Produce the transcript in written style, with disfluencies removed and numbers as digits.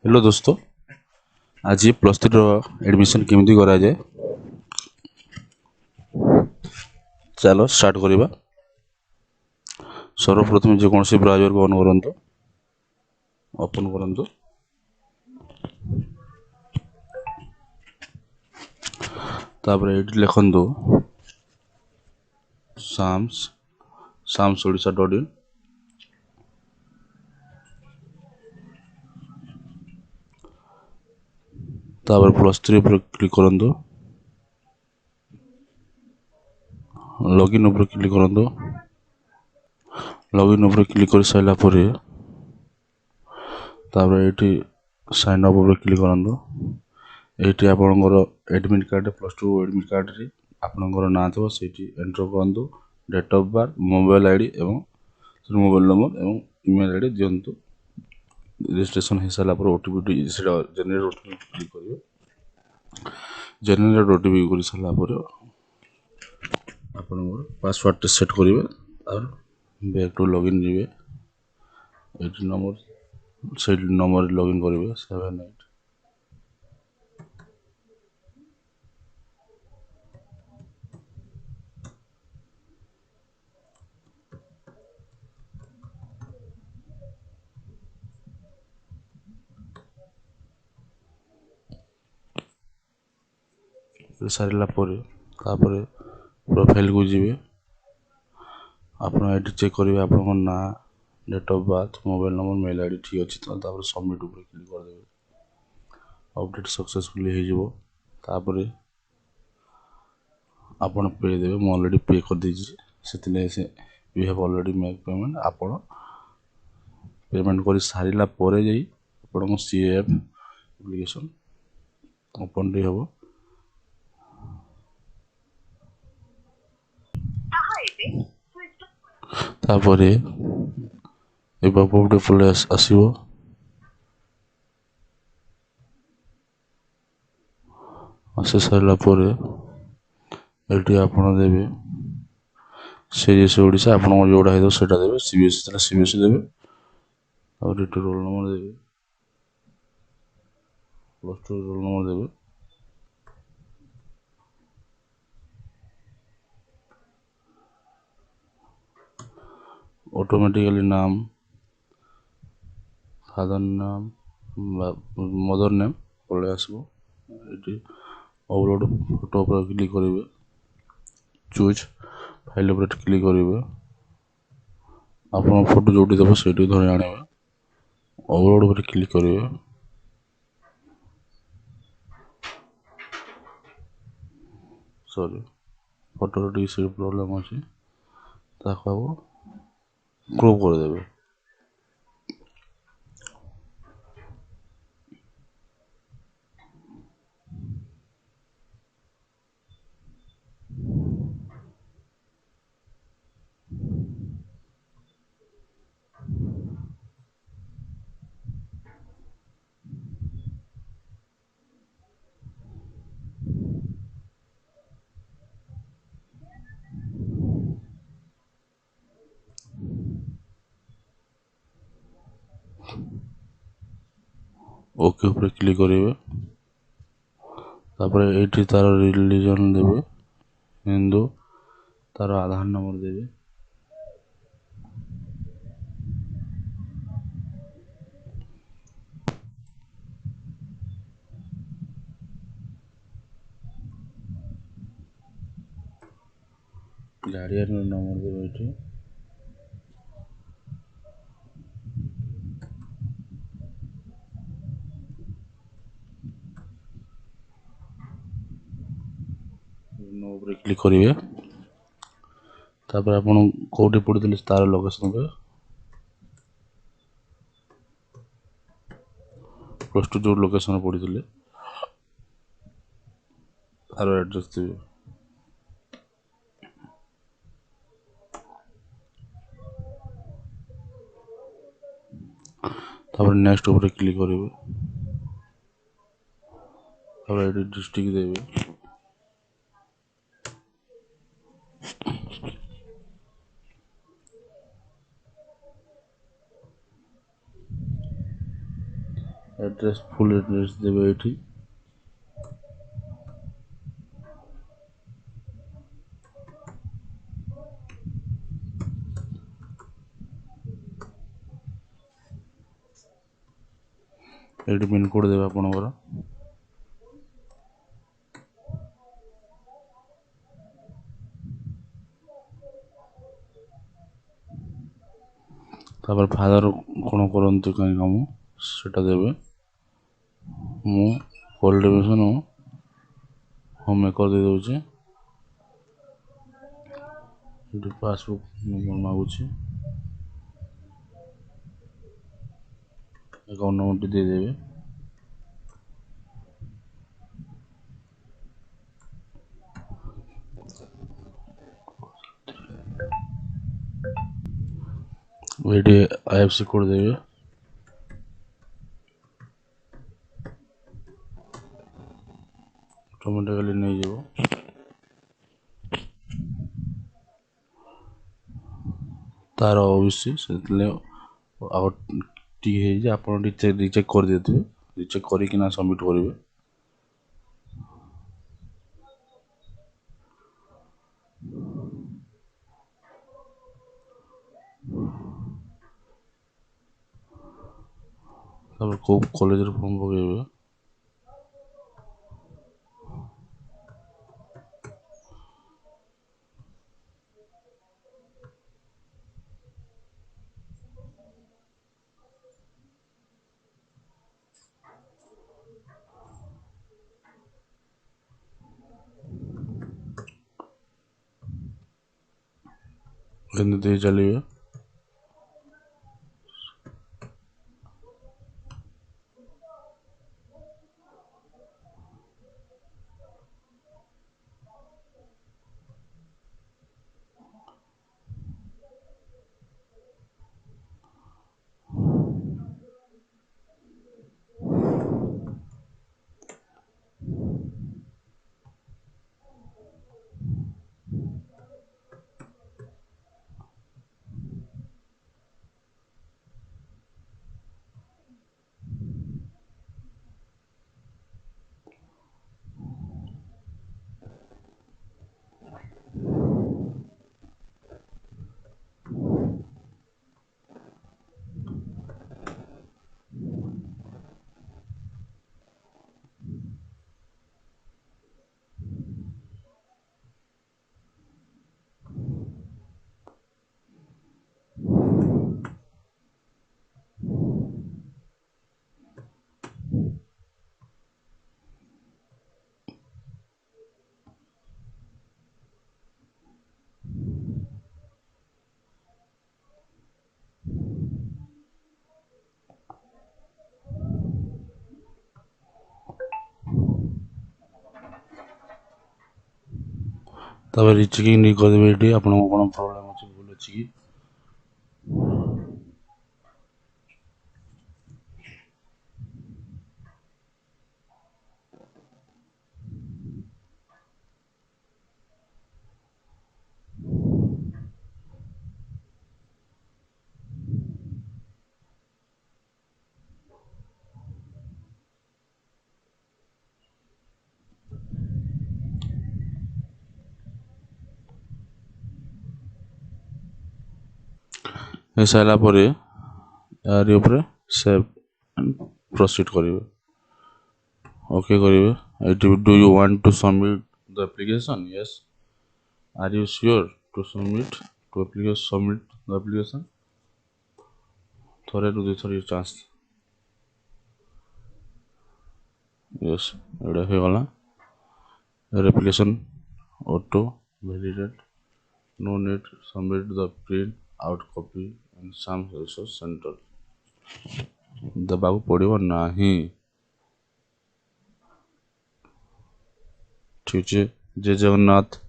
Hello दोस्तों, आज plus three admission केमती करा जाए चलो स्टार्ट करिबा। सर्वप्रथम जेकोसी ब्राउजर को ऑन करंतु, ओपन करंतु। तापर एटी लिखंतु samsodisha.in। तापर प्लस थ्री पर क्लिक करंतु, लॉगिन ऊपर क्लिक करंतु। लॉगिन ऊपर क्लिक कर साइला परे तापर एटी साइन अप ऊपर क्लिक करंतु। एटी आपनकर admit card plus two admit card रे आपनकर नाम थो सेठी एंटर करंतु। Date of birth, mobile ID एवं मोबाइल नंबर एवं ईमेल आईडी दियंतु। रजिस्ट्रेशन हो सारा पर ओटीपी जनरेट ओटीपी क्लिक करिवे। जनरेट ओटीपी कर सारा पर आपनकर पासवर्ड टे सेट करिवे और बैक टू लॉगिन जिवे। एटी नंबर से नंबर लॉगिन करिवे 78। सारा प्रोफाइल को जी आप चेक करेंगे आप ना date of birth, mobile number, mail ID ठीक अच्छी तो सबमिट ऊपर क्लिक करदे। अपडेट सक्सेसफुली हो आपन पे देवे। मैं ऑलरेडी पे कर दीजिए से you have already make payment. आपन पेमेंट कर सारा पर आपन सीएफ एप्लिकेशन ओपन टी हम। तापरे ए पॉपअप फुल आसीबो। आसी सारा पर एटी आपन देवे सीरीएस ओडिशा आपन जोड़ा है सेटा देवे। सीबीएसई सीबीएसई देवे और एटी रोल नंबर देवे, प्लस टू रोल नंबर देवे। ऑटोमेटिकली नाम, फादर नाम, मदर नेम पड़े आसबो। एटी अपलोड फोटो पर क्लिक करेंगे। चूज फाइल पर क्लिक करेंगे। आप फोटो जो देव से धरी आने अपलोड पर क्लिक करेंगे। सॉरी फोटो टी से प्रॉब्लम अच्छी क्रोप कर देवे। ओके ऊपर क्लिक करेंगे। तापर एटी तार रिलीजन देवे हिंदू, तार आधार नंबर देवे। गार्डियन नंबर देवे एटी। क्लिक करेंगे। तापर आपन कोठी पड़ते तार लोकेशन पे प्लस टू जो लोकेशन पड़ते तार एड्रेस देवे। तापर नेक्स्ट ऊपर क्लिक करेंगे। तापर एटी डिस्ट्रिक्ट देवे। एड्रेस फुल एड्रेस देवे ये पिन कोड देवे आपणकर तापर फादर कौन करते कहीं कम सेटा देवे मु क्वालिफिकेशन होम मेकर दे दूचे पासबुक नंबर मागुची अकाउंट नंबर दे देवे ये आईएफसी कोड देवे ऑटोमेटिकली नहीं जाओ तार ओबीसी से आप रिचेक कर देते रिचेक करना सबमिट करेंगे कौ कॉलेज फॉर्म पकेबे दे चलिए तब रिचेकिंग नहीं करदे आप कौन प्रॉब्लम अच्छी भूल अच्छी कि हो सारा पर यार ऊपर सेव एंड प्रोसीड करेंगे ओके करेंगे do you want to submit the application yes are you sure to submit the application थोड़े दुई थोड़ी चांस यस एटा हो गला application auto validate no need submit the print out copy and some resource centre दबाक पड़ो ना ठीक है जय जगन्नाथ।